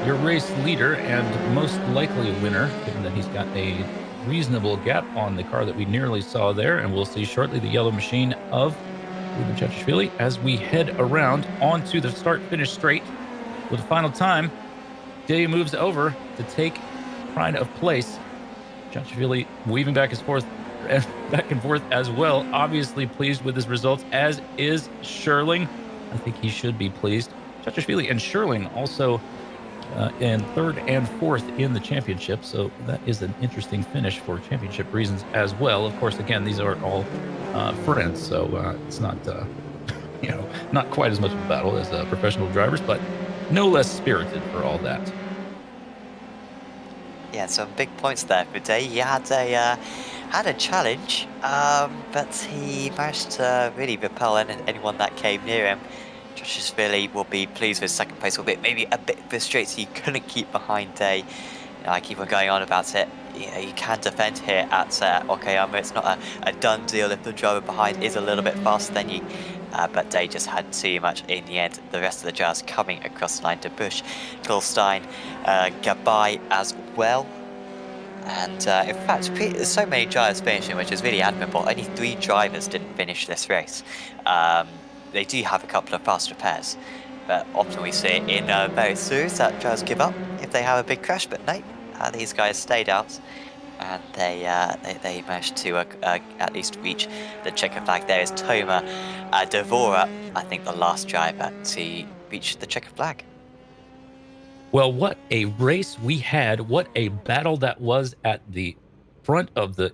Your race leader and most likely winner, given that he's got a reasonable gap on the car that we nearly saw there. And we'll see shortly the yellow machine of Ruben Chachishvili as we head around onto the start-finish straight. With the final time, Day moves over to take pride of place. Chachishvili weaving back and forth as well. Obviously pleased with his results, as is Sherling. I think he should be pleased. Chachishvili and Sherling also in 3rd and 4th in the championship. So that is an interesting finish for championship reasons as well. Of course, again, these are all friends, so it's not not quite as much of a battle as professional drivers, but no less spirited for all that. Yeah, some big points there for Day. He had a challenge, but he managed to really repel anyone that came near him. Chachishvili will be pleased with second place, albeit maybe a bit frustrated he couldn't keep behind Day. I keep on going on about it. You can defend here at Okayama. It's not a done deal if the driver behind is a little bit faster than you. But Day just had too much in the end. The rest of the drivers coming across the line to Bush, Goldstein, Gabai as well. And in fact, so many drivers finishing, which is really admirable. Only 3 drivers didn't finish this race. They do have a couple of faster pairs, but often we see it in various series that drivers give up if they have a big crash. But no, these guys stayed out. And they managed to at least reach the checker flag. There is Toma Devora, I think the last driver to reach the checker flag. Well, what a race we had. What a battle that was at the front of the,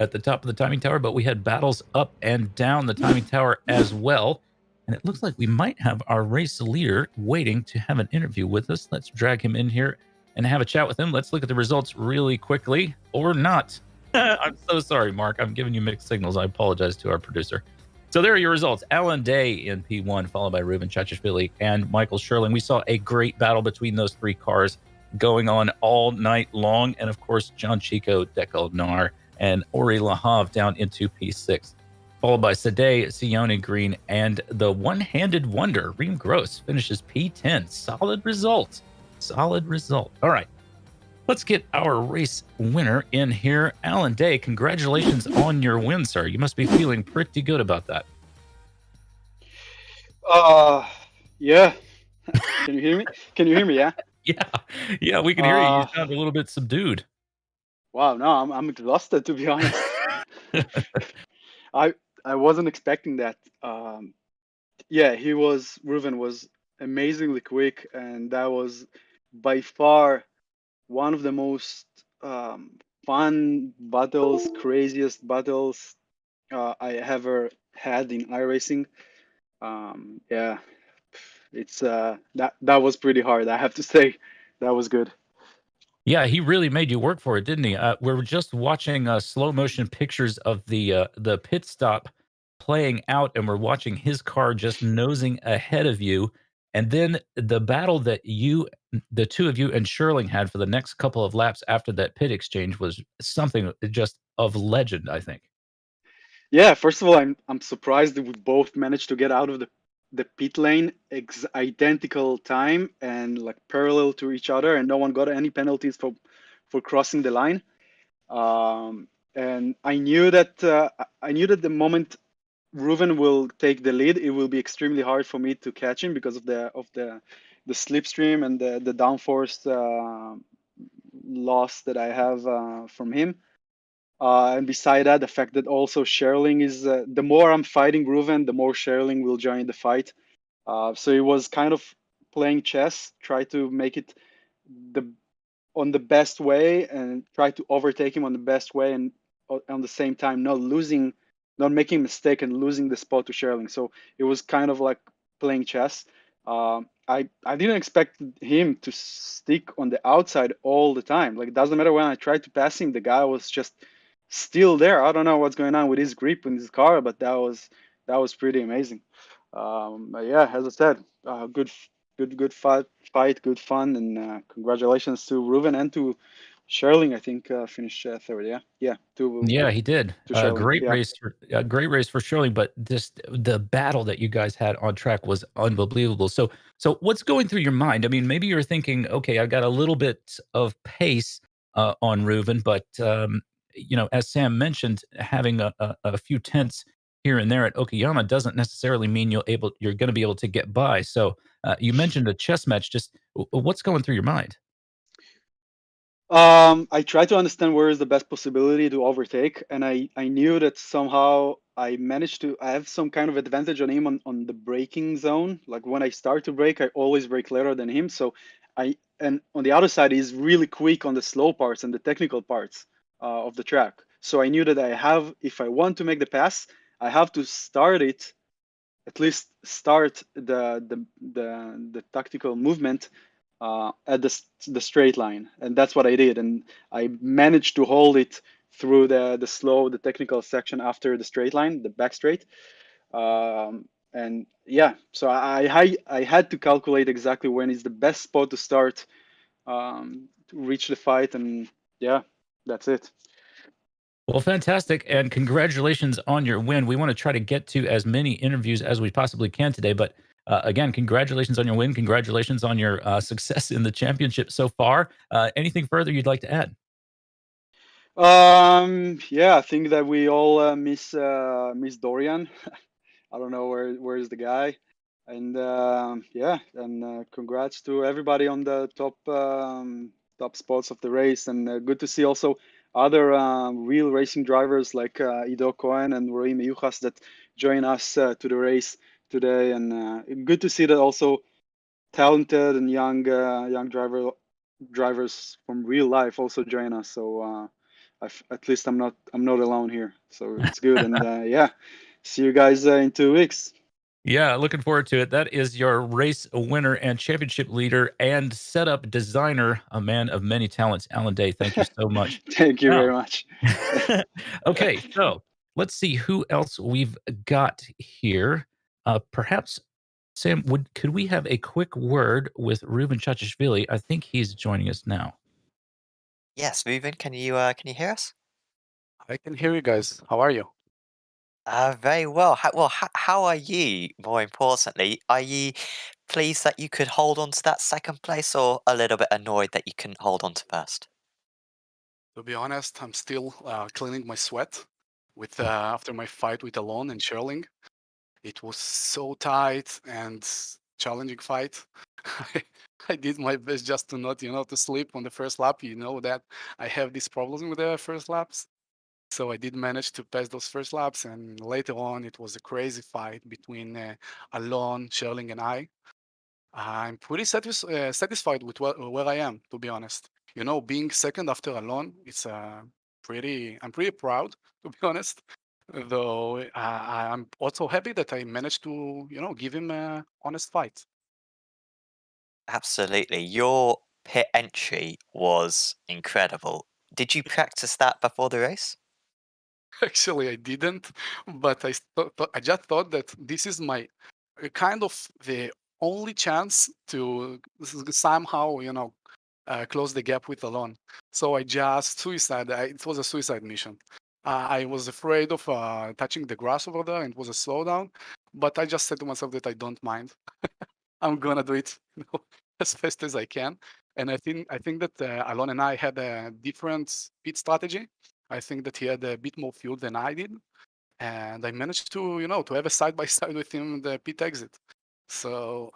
at the top of the timing tower. But we had battles up and down the timing tower as well. And it looks like we might have our race leader waiting to have an interview with us. Let's drag him in here and have a chat with him. Let's look at the results really quickly, or not. I'm so sorry, Mark. I'm giving you mixed signals. I apologize to our producer. So there are your results. Alan Day in P1, followed by Ruben Chachishvili and Michael Sherling. We saw a great battle between those 3 cars going on all night long. And of course, John Chico, Dekel Nar, and Ori Lahav down into P6. Followed by Sadeh, Sione Green, and the one-handed wonder, Reem Gross, finishes P10. Solid result. Solid result. All right, let's get our race winner in here. Alan Day, congratulations on your win, sir. You must be feeling pretty good about that. Yeah. Can you hear me? Can you hear me? Yeah. Yeah, we can hear you. You sound a little bit subdued. Wow, no, I'm exhausted, to be honest. I wasn't expecting that. Yeah, Ruben was amazingly quick, and that was by far one of the most fun battles, craziest battles I ever had in iRacing. Yeah, it's that was pretty hard, I have to say. That was good. Yeah, he really made you work for it, didn't he? We were just watching slow motion pictures of the pit stop playing out, and we're watching his car just nosing ahead of you. And then the battle that the 2 of you and Sherling had for the next couple of laps after that pit exchange was something just of legend, I think. Yeah, first of all, I'm surprised that we both managed to get out of the pit lane identical time and like parallel to each other, and no one got any penalties for crossing the line. And I knew that the moment Ruben will take the lead, it will be extremely hard for me to catch him because of the slipstream and the downforce loss that I have from him. And beside that, the fact that also Sherling is the more I'm fighting Ruven, the more Sherling will join the fight. So it was kind of playing chess, try to make it the on the best way and try to overtake him on the best way, and on the same time not making a mistake and losing the spot to Sherling. So it was kind of like playing chess. I didn't expect him to stick on the outside all the time. Like, it doesn't matter when I tried to pass him, the guy was just still there. I don't know what's going on with his grip in his car, but that was pretty amazing. But yeah, as I said, good fight, good fun, and congratulations to Ruven and to Sherling. I think finished third. Yeah, Yeah, he did. to Sherling. Great Yeah. race for great race for Shirley, but just the battle that you guys had on track was unbelievable. So what's going through your mind? I mean, maybe you're thinking, okay, I got a little bit of pace on Reuven, but as Sam mentioned, having a few tenths here and there at Okayama doesn't necessarily mean you're going to be able to get by. So you mentioned a chess match. Just what's going through your mind? I tried to understand where is the best possibility to overtake, and I knew that somehow I managed to. I have some kind of advantage on him on the braking zone. Like, when I start to brake, I always brake later than him. So and on the other side, he's really quick on the slow parts and the technical parts of the track. So I knew that if I want to make the pass, I have to start it, at least start the tactical movement at the straight line, and that's what I did, and I managed to hold it through the technical section after the straight line, the back straight. And yeah, so I had to calculate exactly when is the best spot to start to reach the fight, and yeah, that's it. Well, fantastic. And congratulations on your win. We want to try to get to as many interviews as we possibly can today. But again, congratulations on your win. Congratulations on your success in the championship so far. Anything further you'd like to add? Yeah, I think that we all miss Dorian. I don't know where is the guy, and yeah, and congrats to everybody on the top spots of the race, and good to see also other real racing drivers like Ido Cohen and Roy Meyuchas that join us to the race today, and good to see that also talented and young drivers from real life also join us. So at least I'm not alone here, so it's good, and yeah. See you guys in 2 weeks. Yeah, looking forward to it. That is your race winner and championship leader and setup designer, a man of many talents, Alan Day. Thank you so much. Thank you very Now, much. okay, so let's see who else we've got here. Perhaps Sam, could we have a quick word with Ruben Chachishvili? I think he's joining us now. Yes, Ruben, can you hear us? I can hear you guys. How are you? Very well. How are you? More importantly, are you pleased that you could hold on to that second place, or a little bit annoyed that you couldn't hold on to first? To be honest, I'm still cleaning my sweat with after my fight with Alon and Sherling. It was so tight and challenging fight. I, I did my best just to not, to sleep on the first lap. You know that I have these problems with the first laps. So I did manage to pass those first laps, and later on it was a crazy fight between Alon, Sherling, and I. I'm pretty satisfied with where I am, to be honest. Being second after Alon, I'm pretty proud, to be honest. Though I'm also happy that I managed to, give him a honest fight. Absolutely. Your pit entry was incredible. Did you practice that before the race? Actually, I didn't, but I just thought that this is my kind of the only chance to somehow, close the gap with Alon. So I just it was a suicide mission. I was afraid of touching the grass over there, and it was a slowdown. But I just said to myself that I don't mind. I'm gonna do it, as fast as I can. And I think that Alon and I had a different pit strategy. I think that he had a bit more fuel than I did, and I managed to to have a side by side with him in the pit exit. So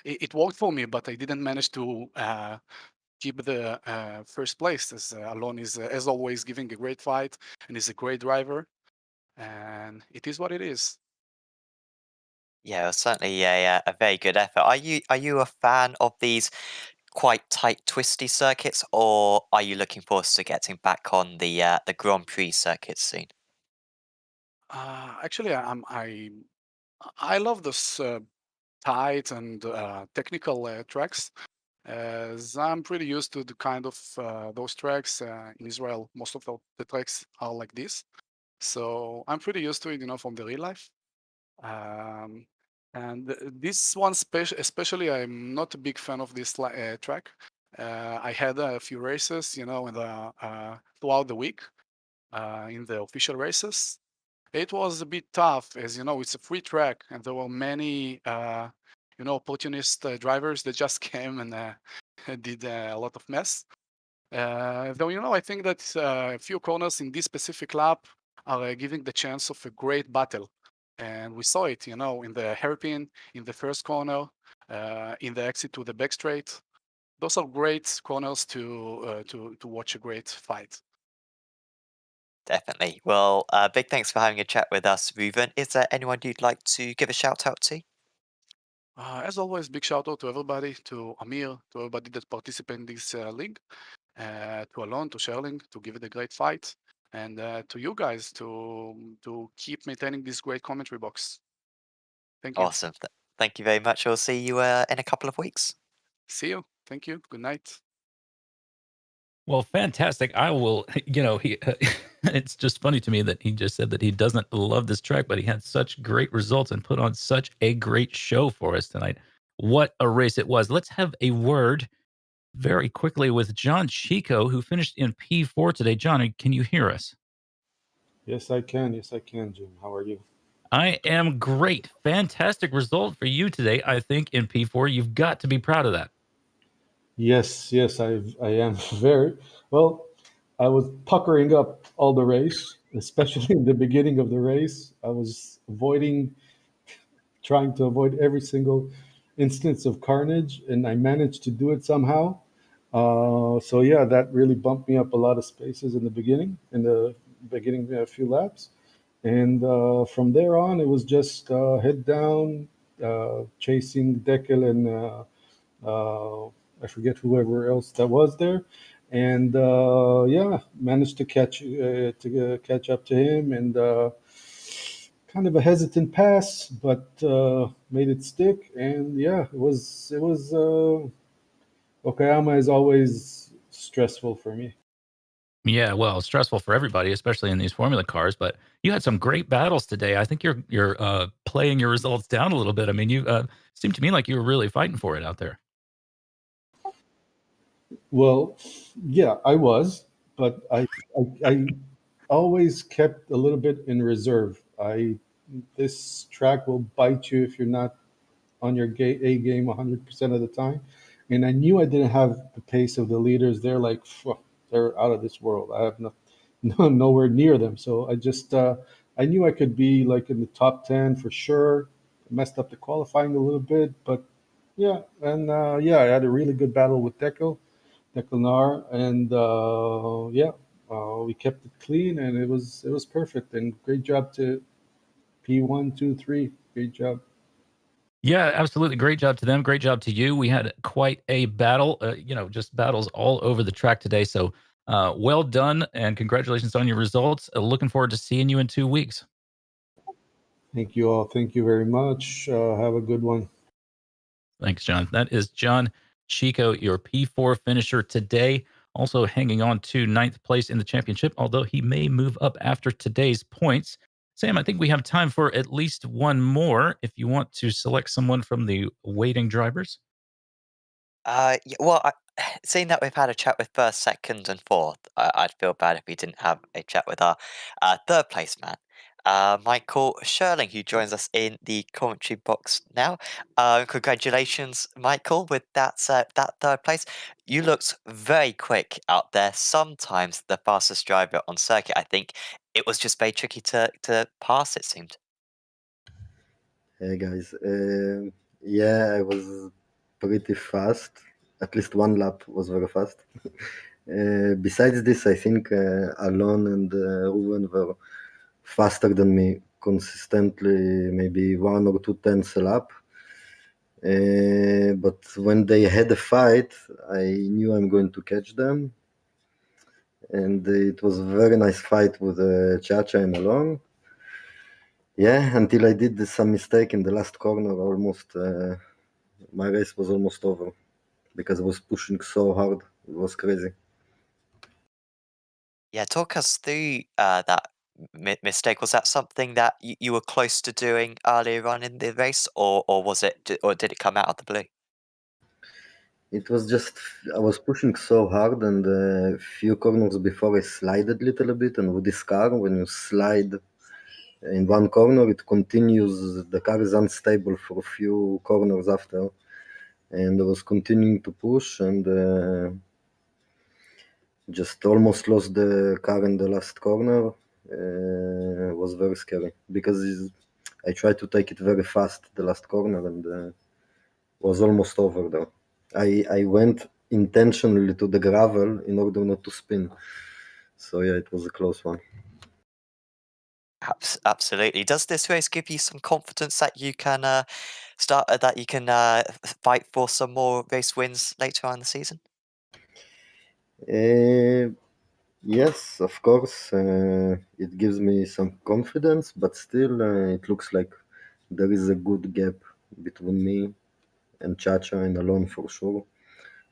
it worked for me, but I didn't manage to keep the first place, as Alon is, as always, giving a great fight and is a great driver. And it is what it is. Yeah, it was certainly a very good effort. Are you a fan of these quite tight, twisty circuits, or are you looking forward to getting back on the Grand Prix circuits soon? Actually, I love those tight and technical tracks, as I'm pretty used to the kind of those tracks in Israel. Most of the tracks are like this, so I'm pretty used to it, from the real life. Um, and this one especially, I'm not a big fan of this track. I had a few races, in the throughout the week in the official races. It was a bit tough, as you know, it's a free track, and there were many, opportunist drivers that just came and did a lot of mess. Though, I think that a few corners in this specific lap are giving the chance of a great battle. And we saw it, in the hairpin, in the first corner, in the exit to the back straight. Those are great corners to watch a great fight. Definitely. Well, big thanks for having a chat with us, Reuven. Is there anyone you'd like to give a shout out to? As always, big shout out to everybody, to Amir, to everybody that participated in this league, to Alon, to Sherling, to give it a great fight, and to you guys to keep maintaining this great commentary box. Thank you. Awesome. Thank you very much. We'll see you in a couple of weeks. See you. Thank you. Good night. Well, fantastic. I will, he it's just funny to me that he just said that he doesn't love this track, but he had such great results and put on such a great show for us tonight. What a race it was. Let's have a word very quickly with John Chico, who finished in P4 today. John, can you hear us? Yes, I can. Yes, I can, Jim. How are you? I am great. Fantastic result for you today, I think, in P4. You've got to be proud of that. Yes, I am very well. I was puckering up all the race, especially in the beginning of the race. I was trying to avoid every single instance of carnage, and I managed to do it somehow. So yeah, that really bumped me up a lot of spaces in the beginning few laps, and from there on, it was just head down, chasing Deckel and. I forget whoever else that was there, and yeah, managed to catch up to him, and kind of a hesitant pass, but made it stick, and yeah, it was Okayama is always stressful for me. Yeah, well, stressful for everybody, especially in these formula cars. But you had some great battles today. I think you're playing your results down a little bit. I mean, you seemed to me like you were really fighting for it out there. Well, yeah, I was, but I always kept a little bit in reserve. I This track will bite you if you're not on your A game 100% of the time. And I knew I didn't have the pace of the leaders. They're like, they're out of this world. I have nowhere near them. So I knew I could be like in the top 10 for sure. Messed up the qualifying a little bit, but yeah. And yeah, I had a really good battle with Declanar, and yeah, we kept it clean, and it was perfect. And great job to P1, 2, 3. Great job. Yeah, absolutely. Great job to them. Great job to you. We had quite a battle, just battles all over the track today. So well done and congratulations on your results. Looking forward to seeing you in 2 weeks. Thank you all. Thank you very much. Have a good one. Thanks, John. That is John Chico, your P4 finisher today. Also hanging on to 9th place in the championship, although he may move up after today's points. Sam, I think we have time for at least one more if you want to select someone from the waiting drivers. Yeah, well, seeing that we've had a chat with first, second, and fourth, I'd feel bad if we didn't have a chat with our third place man, Michael Sherling, who joins us in the commentary box now. Congratulations, Michael, with that third place. You looked very quick out there. Sometimes the fastest driver on circuit. I think it was just very tricky to pass. It seemed. Hey guys, yeah, I was pretty fast. At least one lap was very fast. Besides this, I think Alon and Ruben were faster than me consistently, maybe 1 or 2 tenths a lap. But when they had a fight, I knew I'm going to catch them. And it was a very nice fight with Chacha and Alon. Yeah, until I did some mistake in the last corner, almost my race was almost over because I was pushing so hard. It was crazy. Yeah, talk us through that mistake. Was that something that you were close to doing earlier on in the race, or was it, or did it come out of the blue? It was just I was pushing so hard, and a few corners before I slided a little bit. And with this car, when you slide in one corner, it continues. The car is unstable for a few corners after, and I was continuing to push and just almost lost the car in the last corner. It was very scary because I tried to take it very fast the last corner and was almost over there. I went intentionally to the gravel in order not to spin. So yeah, it was a close one. Absolutely. Does this race give you some confidence that you can fight for some more race wins later on in the season? Yes, of course. It gives me some confidence, but still, it looks like there is a good gap between me and Chacha and Alon for sure.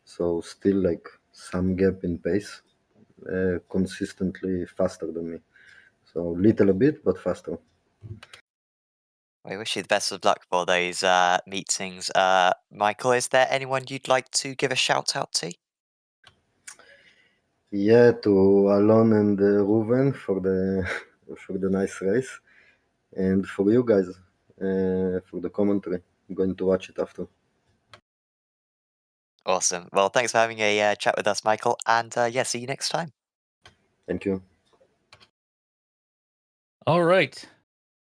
So still like some gap in pace, consistently faster than me. So little bit, but faster. I wish you the best of luck for those meetings. Michael, is there anyone you'd like to give a shout out to? Yeah, to Alon and Ruven for the for the nice race, and for you guys for the commentary. I'm going to watch it after. Awesome. Well, thanks for having a chat with us, Michael, and yeah, see you next time. Thank you. All right.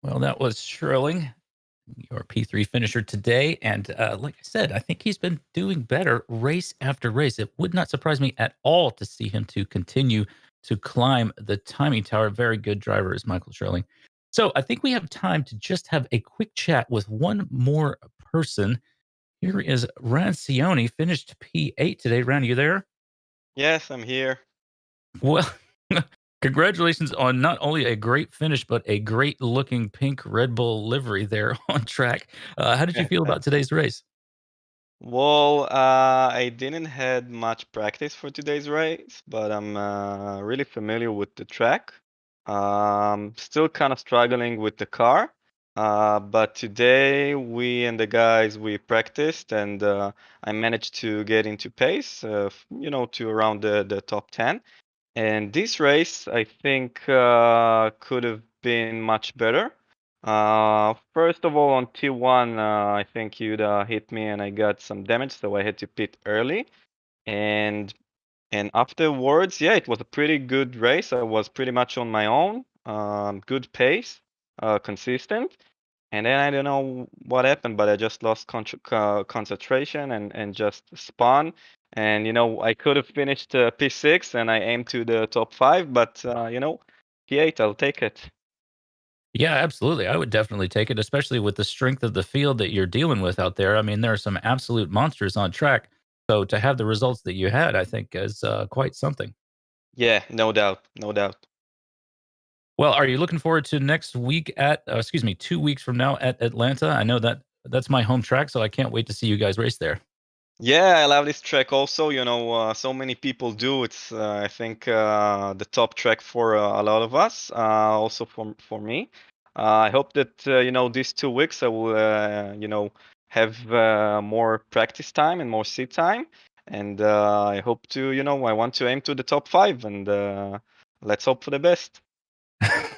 Well, that was Schurling, your P3 finisher today. And like I said, I think he's been doing better race after race. It would not surprise me at all to see him to continue to climb the timing tower. Very good driver is Michael Schurling. So I think we have time to just have a quick chat with one more person. Here is Rancione, finished P8 today. Ran, are you there? Yes, I'm here. Well, congratulations on not only a great finish, but a great looking pink Red Bull livery there on track. How did you feel about today's race? Well, I didn't had much practice for today's race, but I'm really familiar with the track. Still kind of struggling with the car. But today we and the guys, we practiced and I managed to get into pace, to around the top 10. And this race, I think, could have been much better. First of all, on T1, I think you'd hit me and I got some damage, so I had to pit early. And afterwards, yeah, it was a pretty good race. I was pretty much on my own, good pace, consistent. And then I don't know what happened, but I just lost concentration and just spun. And I could have finished P6 and I aimed to the top 5, but P8, I'll take it. Yeah, absolutely. I would definitely take it, especially with the strength of the field that you're dealing with out there. I mean, there are some absolute monsters on track. So to have the results that you had, I think is quite something. Yeah, no doubt, no doubt. Well, are you looking forward to next week at, 2 weeks from now at Atlanta? I know that that's my home track, so I can't wait to see you guys race there. Yeah, I love this track also. So many people do. It's, I think, the top track for a lot of us, also for me. I hope that, these 2 weeks I will, have more practice time and more seat time. And I hope to, I want to aim to the top 5 and let's hope for the best.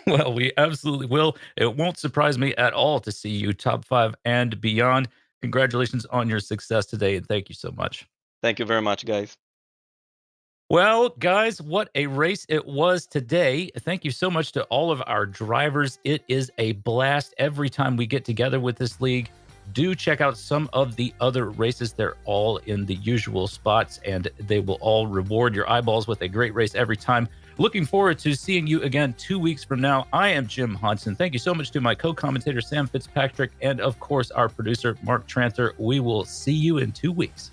Well, we absolutely will. It won't surprise me at all to see you top 5 and beyond. Congratulations on your success today, and thank you so much. Thank you very much, guys. Well, guys, what a race it was today. Thank you so much to all of our drivers. It is a blast every time we get together with this league. do check out some of the other races. They're all in the usual spots, and they will all reward your eyeballs with a great race every time. Looking forward to seeing you again 2 weeks from now. I am Jim Hodson. Thank you so much to my co-commentator, Sam Fitzpatrick, and of course, our producer, Mark Tranter. We will see you in 2 weeks.